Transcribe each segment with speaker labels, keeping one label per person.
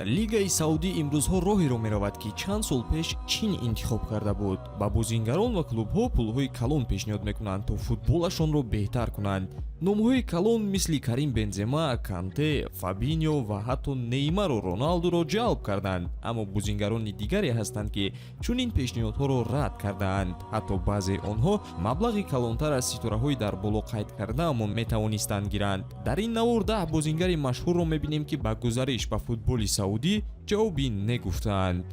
Speaker 1: лигаи саудӣ имрӯзҳо роҳеро меравад ки чанд сол пеш чин интихоб карда буд. ба бозингарон ва клубҳо пулҳои калон пешниҳод мекунанд то футболашонро беҳтар кунанд. номҳои калон мисли Карим Бензема, Канте, Фабиньо ва ҳатто Неймару Роналдуро ҷалб карданд, аммо бозингарони дигаре ҳастанд ки чунин пешниҳодҳоро рад кардаанд. ҳатто баъзеи онҳо маблағи калонтар аз ситораҳои дар боло қайд кардаамон метавонистанд гиранд. дар ин навор 10 бозингари машҳурро мебинем ки ба гузариш ба футболи саудӣ ҷавоби негуфтаанд.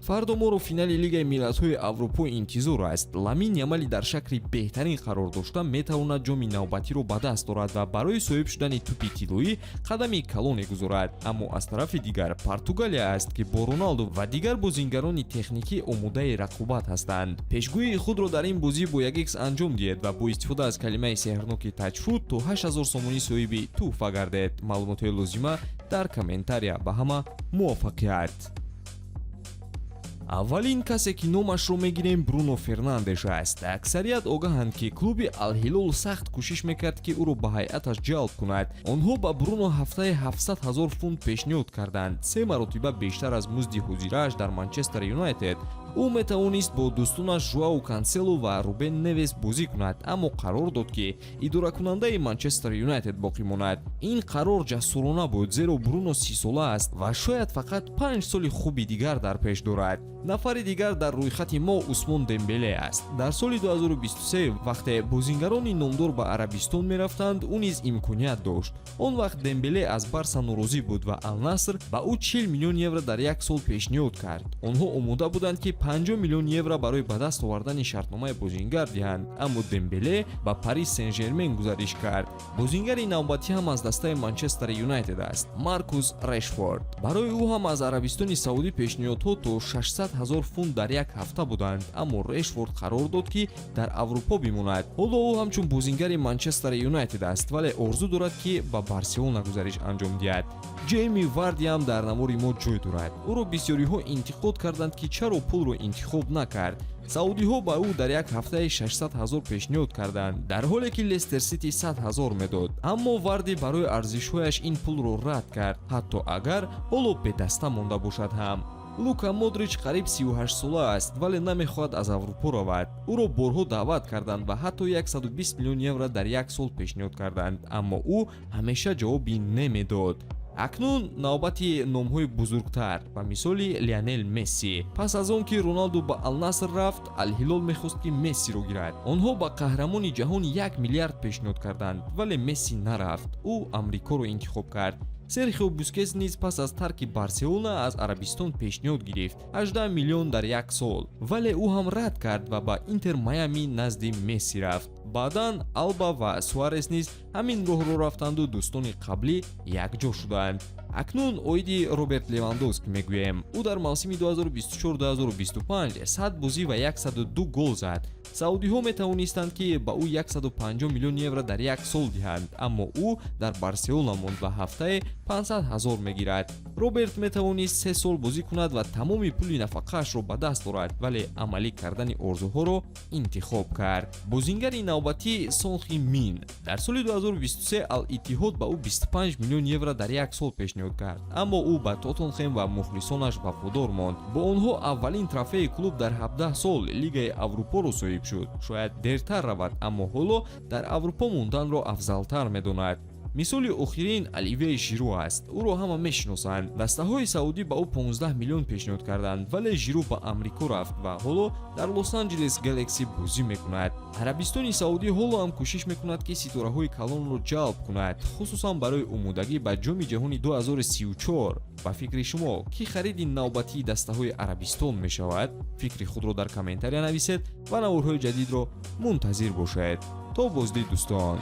Speaker 1: фардо моро финали лигаи миллатҳои аврупо интизор аст. Ламин Ямали дар шакли беҳтарин қарор дошта метавонад ҷоми навбатиро ба даст орад ва барои соҳиб шудани тӯпи тиллоӣ қадами калоне гузорад. аммо аз тарафи дигар Португалия аст ки бо Роналду ва дигар бозингарони техникӣ омодаи рақобат ҳастанд. пешгӯии худро дар ин бозӣ бо 1x анҷом диҳед ва бо истифода аз калимаи сеҳрноки таҷфут то 8000 сомонӣ соҳиби тӯҳфа гардед. маълумотҳои лозима дар комментария. ба ҳама муваффақият. аввалин касе ки номашро мегирем Бруно Фернандеш аст. аксарият огаҳанд ки клуби Ал-Ҳилол сахт кӯшиш мекард ки ӯро ба ҳайъаташ ҷалб кунад. онҳо ба Бруно ҳафтаи 700 000 фунт пешниҳод карданд, 3 маротиба бештар аз музди ҳозирааш дар Манчестер Юнайтед. ӯ метавонист бо дӯстонаш Жуау Кансело ва Рубен Невес бозӣ кунад, аммо қарор дод ки идоракунандаи Манчестер Юнайтед боқӣ монад. ин қарор ҷасурона буд, зеро Бруно 30 сола аст ва шояд фақат 5 соли хуби дигар дар пеш дорад. нафари дигар дар рӯйхати мо Усмон Дембеле аст. дар соли 2023 вақте бозингарони номдор ба Арабистон мерафтанд, ӯ низ имконият дошт. он вақт Дембеле аз Барса норозӣ буд ва Ал-Наср ба ӯ 40 миллион евро дар як сол пешниҳод кард. онҳо омода буданд ки 50 миллион евро барои ба даст овардани шартномаи бозингар диҳанд, аммо Дембеле ба Парис Сен-Жермен гузариш кард. бозингари навбатӣ ҳам аз дастаи Манчестер Юнайтед аст, Маркус Решфорд. барои ӯ ҳам аз Арабистони Саудӣ пешниҳодҳо то 600 000 фунт дар як ҳафта буданд, аммо Решфорд қарор дод ки дар Аврупо бимонад. ҳоло ӯ ҳамчун бозингари Манчестер Юнайтед аст, вале орзу дорад ки ба Барселона гузариш анҷом диҳад. Ҷейми Варди ҳам дар навори мо ҷой дорад. ӯро бисёриҳо интиқод карданд ки чаро Пулро интихоб накард. саудиҳо ба ӯ дар як ҳафтаи 600 000 пешниҳод карданд, дар ҳоле ки Лестер Сити 100 000 медод. аммо Варди барои арзишҳояш ин пулро рад кард, ҳатто агар ҳоло бедаста монда бошад ҳам. Лука Модрич қариб 38 сола аст, вале намехоҳад аз Аврупо равад. ӯро борҳо даъват карданд ва ҳатто 120 миллион евро дар як сол пешниҳод карданд, аммо ӯ ҳамеша ҷавоби немедод. акнун навбати номҳои бузургтар ба мисоли Лионел Месси. пас аз он ки Роналду ба Ал-Наср рафт, Ал-Ҳилол мехост ки Мессиро гирад. онҳо ба қаҳрамони ҷаҳон 1 миллиард пешниҳод карданд, вале Месси нарафт. ӯ Амрикоро интихоб кард. Серхио Бускетс низ пас аз тарки Барселона аз Арабистон пешниҳод гирифт 18 миллион дар як сол, вале ӯ ҳам рад кард ва ба Интер Майами назди Месси рафт. баъдан Алба ва Суарес низ ҳамин роҳро рафтанду дӯстони қаблӣ якҷо шуданд. акнун оиди Роберт Левандовски мегӯем. ӯ дар мавсими 2024-2025 100 бозӣ ва 102 гол зад. саудиҳо метавонистанд ки ба ӯ 150 миллион евро дар як сол диҳанд, аммо ӯ дар Барселона монд ва ҳафтаи 500 000 мегирад. роберт метавонист 3 сол бозӣ кунад ва тамоми пули нафақаашро ба даст орад, вале амалӣ кардани орзуҳоро интихоб кард. бозингари навбатӣ Сонхи Мин. дар соли 2023 Ал-Иттиҳод ба ӯ 25 миллион евро дар як сол пешниҳод кард, аммо ӯ ба Тоттенхем ва мухлисонаш вафодор монд. бо онҳо аввалин трофеи клуб дар 17 сол Лигаи Аврупоро соҳиб шуд. шояд дертар равад, аммо ҳоло дар Аврупо монданро афзалтар медонад. мисоли охирин Оливье Жиру аст. ӯро ҳама мешиносанд. дастаҳои саудӣ ба ӯ 15 миллион пешниҳод карданд, вале Жиру ба Амрико рафт ва ҳоло дар Лос-Анҷелес Galaxy бозӣ мекунад. Арабистони Саудӣ ҳоло ҳам кӯшиш мекунад ки ситораҳои калонро ҷалб кунад, хусусан барои омодагӣ ба ҷоми ҷаҳони 2034. ба фикри шумо ки хариди навбатии дастаҳои Арабистон мешавад? фикри худро дар комментария нависед ва наворҳои ҷадидро мунтазир бошед. то боздид дӯстон.